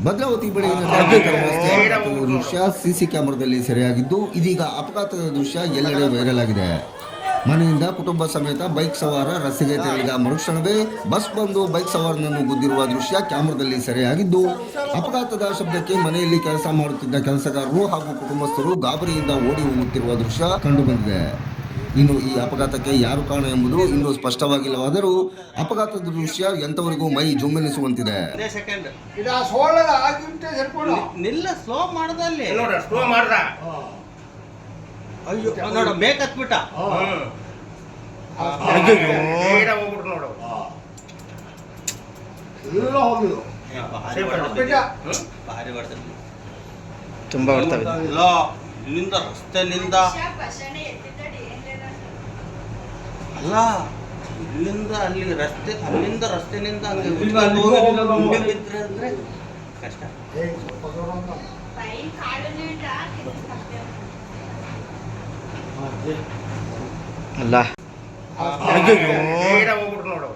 ಭದ್ರಾವತಿ ಬಳಿ ದೃಶ್ಯ ಸಿಸಿ ಕ್ಯಾಮೆರಾದಲ್ಲಿ ಸೆರೆಯಾಗಿದ್ದು ಇದೀಗ ಅಪಘಾತದ ದೃಶ್ಯ ಎಲ್ಲೆಡೆ ವೈರಲ್ ಆಗಿದೆ. ಮನೆಯಿಂದ ಕುಟುಂಬ ಸಮೇತ ಬೈಕ್ ಸವಾರ ರಸ್ತೆಗೆ ತೆರಳಿದ ಮರುಕ್ಷಣವೇ ಬಸ್ ಬಂದು ಬೈಕ್ ಸವಾರನನ್ನು ಗುದ್ದಿರುವ ದೃಶ್ಯ ಕ್ಯಾಮೆರಾದಲ್ಲಿ ಸೆರೆಯಾಗಿದ್ದು, ಅಪಘಾತದ ಶಬ್ದಕ್ಕೆ ಮನೆಯಲ್ಲಿ ಕೆಲಸ ಮಾಡುತ್ತಿದ್ದ ಕೆಲಸಗಾರರು ಹಾಗೂ ಕುಟುಂಬಸ್ಥರು ಗಾಬರಿಯಿಂದ ಓಡಿ ಹೋಗುತ್ತಿರುವ ದೃಶ್ಯ ಕಂಡುಬಂದಿದೆ. ಇನ್ನು ಈ ಅಪಘಾತಕ್ಕೆ ಯಾರು ಕಾರಣ ಎಂಬುದು ಇನ್ನೂ ಸ್ಪಷ್ಟವಾಗಿಲ್ಲವಾದರೂ ಅಪಘಾತದ ದೃಶ್ಯ ಎಂತವರೆಗೂ ಮೈ ಜುಮ್ಮೆನಿಸುವಂತಿದೆ. ತುಂಬಾ ಬರ್ತವೆ ಇಲ್ಲಿಂದ ರಸ್ತೆಲಿಂದ ಅಲ್ಲ, ಇಲ್ಲಿಂದ ಅಲ್ಲಿ ರಸ್ತೆ, ಅಲ್ಲಿಂದ ರಸ್ತೆನಿಂದ ಹಂಗೆ ಬಿದ್ದರೆ ಅಂದ್ರೆ ಕಷ್ಟ. ಅಲ್ಲ ನೋಡು